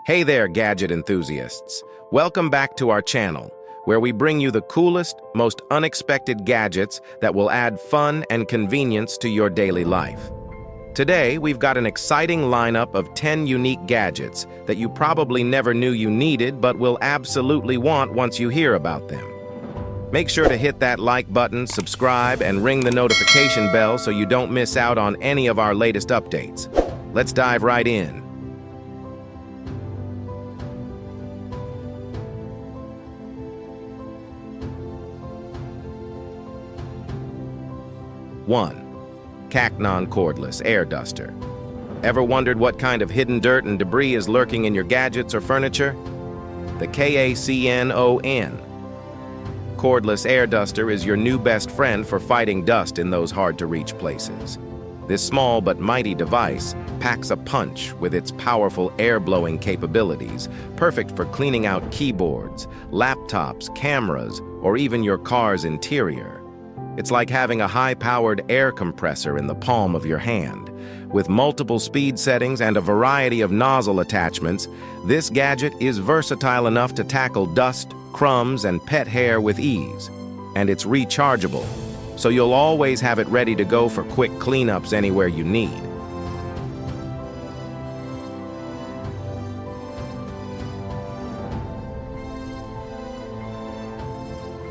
Hey there, gadget enthusiasts. Welcome back to our channel, where we bring you the coolest, most unexpected gadgets that will add fun and convenience to your daily life. Today, we've got an exciting lineup of 10 unique gadgets that you probably never knew you needed but will absolutely want once you hear about them. Make sure to hit that like button, subscribe, and ring the notification bell so you don't miss out on any of our latest updates. Let's dive right in. One, KACNON Cordless Air Duster. Ever wondered what kind of hidden dirt and debris is lurking in your gadgets or furniture? The KACNON Cordless Air Duster is your new best friend for fighting dust in those hard-to-reach places. This small but mighty device packs a punch with its powerful air-blowing capabilities, perfect for cleaning out keyboards, laptops, cameras, or even your car's interior. It's like having a high-powered air compressor in the palm of your hand. With multiple speed settings and a variety of nozzle attachments, this gadget is versatile enough to tackle dust, crumbs, and pet hair with ease. And it's rechargeable, so you'll always have it ready to go for quick cleanups anywhere you need.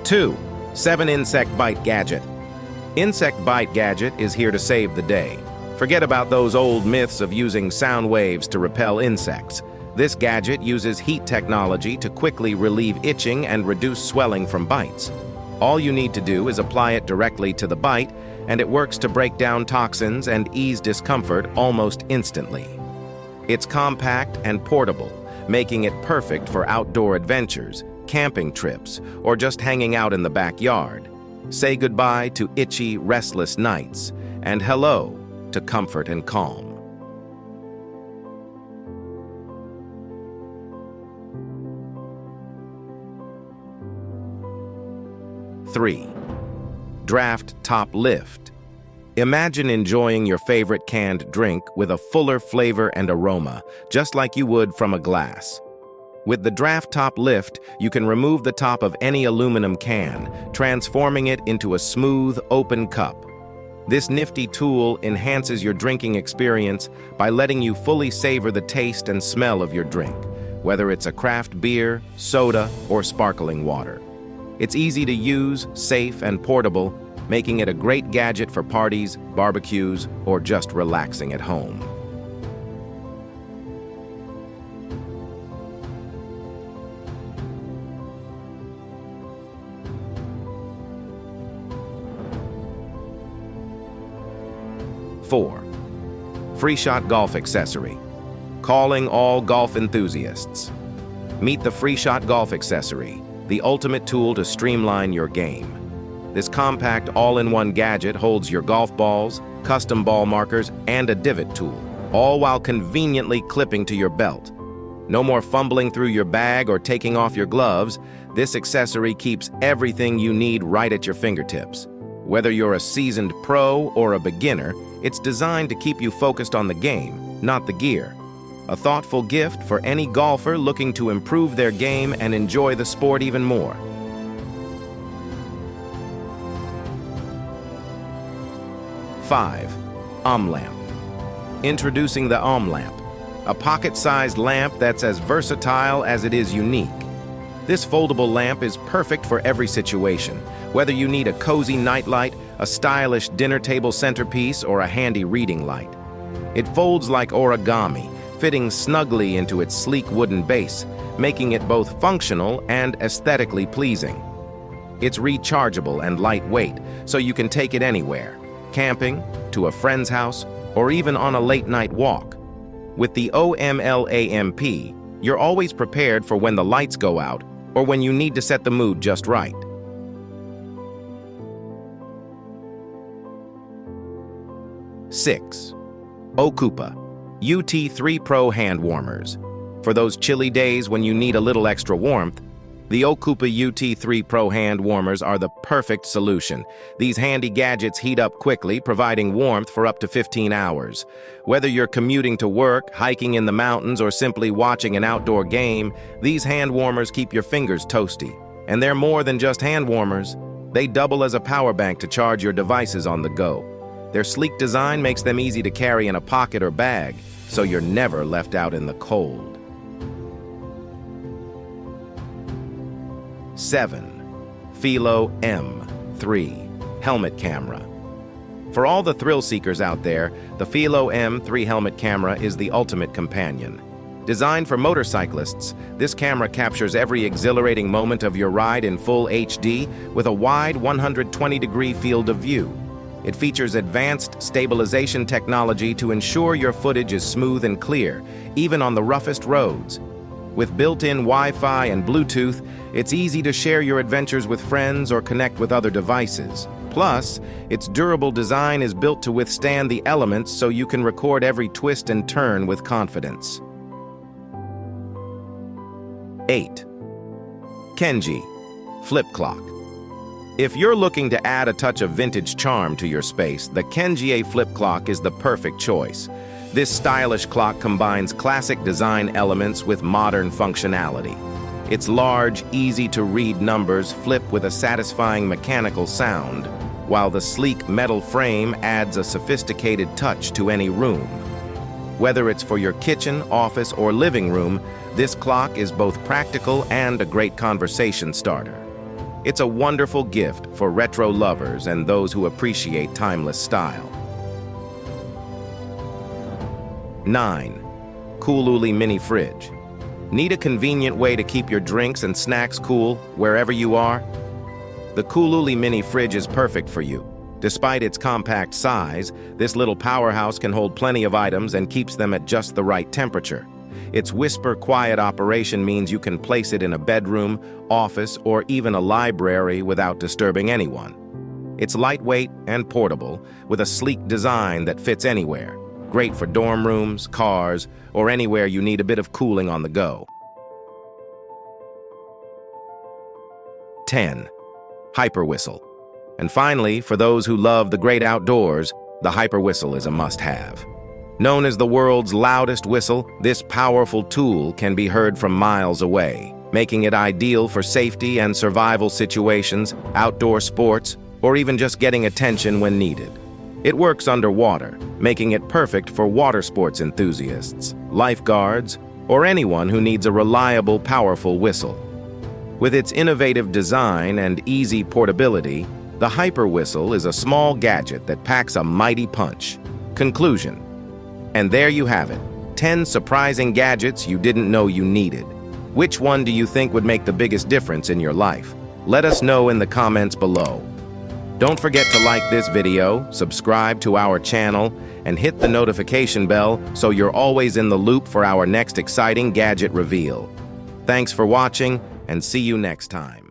Two, 7 Insect Bite Gadget. Insect Bite Gadget is here to save the day. Forget about those old myths of using sound waves to repel insects. This gadget uses heat technology to quickly relieve itching and reduce swelling from bites. All you need to do is apply it directly to the bite, and it works to break down toxins and ease discomfort almost instantly. It's compact and portable, making it perfect for outdoor adventures, camping trips, or just hanging out in the backyard. Say goodbye to itchy, restless nights, and hello to comfort and calm. 3. Draft Top Lift. Imagine enjoying your favorite canned drink with a fuller flavor and aroma, just like you would from a glass. With the Draft Top Lift, you can remove the top of any aluminum can, transforming it into a smooth, open cup. This nifty tool enhances your drinking experience by letting you fully savor the taste and smell of your drink, whether it's a craft beer, soda, or sparkling water. It's easy to use, safe, and portable, making it a great gadget for parties, barbecues, or just relaxing at home. 4. FreeShot Golf Accessory. Calling all golf enthusiasts. Meet the FreeShot Golf Accessory, the ultimate tool to streamline your game. This compact all-in-one gadget holds your golf balls, custom ball markers, and a divot tool, all while conveniently clipping to your belt. No more fumbling through your bag or taking off your gloves. This accessory keeps everything you need right at your fingertips. Whether you're a seasoned pro or a beginner, it's designed to keep you focused on the game, not the gear. A thoughtful gift for any golfer looking to improve their game and enjoy the sport even more. 5. Mlamp. Introducing the Mlamp, a pocket-sized lamp that's as versatile as it is unique. This foldable lamp is perfect for every situation, whether you need a cozy nightlight, a stylish dinner table centerpiece, or a handy reading light. It folds like origami, fitting snugly into its sleek wooden base, making it both functional and aesthetically pleasing. It's rechargeable and lightweight, so you can take it anywhere, camping, to a friend's house, or even on a late-night walk. With the Mlamp, you're always prepared for when the lights go out or when you need to set the mood just right. 6. Okupa UT3 Pro Hand Warmers. For those chilly days when you need a little extra warmth, The Okupa UT3 Pro hand warmers are the perfect solution. These handy gadgets heat up quickly, providing warmth for up to 15 hours. Whether you're commuting to work, hiking in the mountains, or simply watching an outdoor game, these hand warmers keep your fingers toasty. And they're more than just hand warmers. They double as a power bank to charge your devices on the go. Their sleek design makes them easy to carry in a pocket or bag, so you're never left out in the cold. 7. Felo M3 Helmet Camera. For all the thrill seekers out there, the Felo M3 helmet camera is the ultimate companion. Designed for motorcyclists, this camera captures every exhilarating moment of your ride in full HD with a wide 120-degree field of view. It features advanced stabilization technology to ensure your footage is smooth and clear, even on the roughest roads. With built-in Wi-Fi and Bluetooth, it's easy to share your adventures with friends or connect with other devices. Plus, its durable design is built to withstand the elements so you can record every twist and turn with confidence. 8. Kenji Flip Clock. If you're looking to add a touch of vintage charm to your space, the Kenji Flip Clock is the perfect choice. This stylish clock combines classic design elements with modern functionality. Its large, easy-to-read numbers flip with a satisfying mechanical sound, while the sleek metal frame adds a sophisticated touch to any room. Whether it's for your kitchen, office, or living room, this clock is both practical and a great conversation starter. It's a wonderful gift for retro lovers and those who appreciate timeless style. 9. Kooluli Mini Fridge. Need a convenient way to keep your drinks and snacks cool wherever you are? The Kooluli Mini Fridge is perfect for you. Despite its compact size, this little powerhouse can hold plenty of items and keeps them at just the right temperature. Its whisper-quiet operation means you can place it in a bedroom, office, or even a library without disturbing anyone. It's lightweight and portable, with a sleek design that fits anywhere. Great for dorm rooms, cars, or anywhere you need a bit of cooling on the go. 10. HyperWhistle. And finally, for those who love the great outdoors, the HyperWhistle is a must-have. Known as the world's loudest whistle, this powerful tool can be heard from miles away, making it ideal for safety and survival situations, outdoor sports, or even just getting attention when needed. It works underwater, making it perfect for water sports enthusiasts, lifeguards, or anyone who needs a reliable, powerful whistle. With its innovative design and easy portability, the HyperWhistle is a small gadget that packs a mighty punch. Conclusion. And there you have it, 10 surprising gadgets you didn't know you needed. Which one do you think would make the biggest difference in your life? Let us know in the comments below. Don't forget to like this video, subscribe to our channel, and hit the notification bell so you're always in the loop for our next exciting gadget reveal. Thanks for watching, and see you next time.